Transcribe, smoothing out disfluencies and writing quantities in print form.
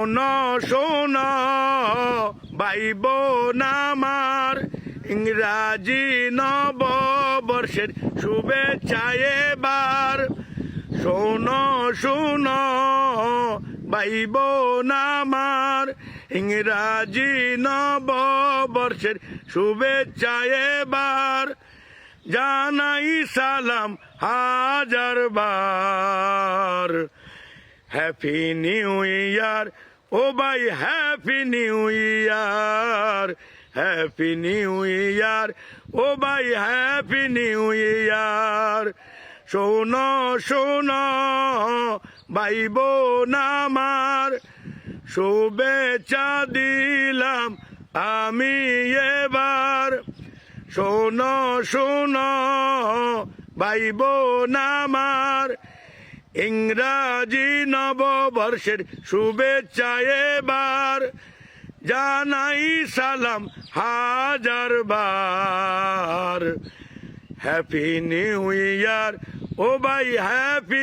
শোনো শোনো ভাই বোন আমার, ইংরাজি নববর্ষের শুভেচ্ছা এবার। শোনো শোনো ভাই বোন আমার, ইংরাজি নববর্ষের শুভেচ্ছা এবার। জানাই সালাম হাজার বার। হ্যাপি নিউ ইয়ার ও ভাই, happy new year, happy new year ও ভাই, হ্যাপি নিউ ইয়ার। শোনো শোনো ভাই বোন আমার, শুভেচ্ছা দিলাম আমি এবার। শোনো শোনো ভাই বোন আমার, ইংরাজি নববর্ষের শুভেচ্ছা এবার। জানাই সালাম হাজার বার। হ্যাপি নিউ ইয়ার ও ভাই, হ্যাপি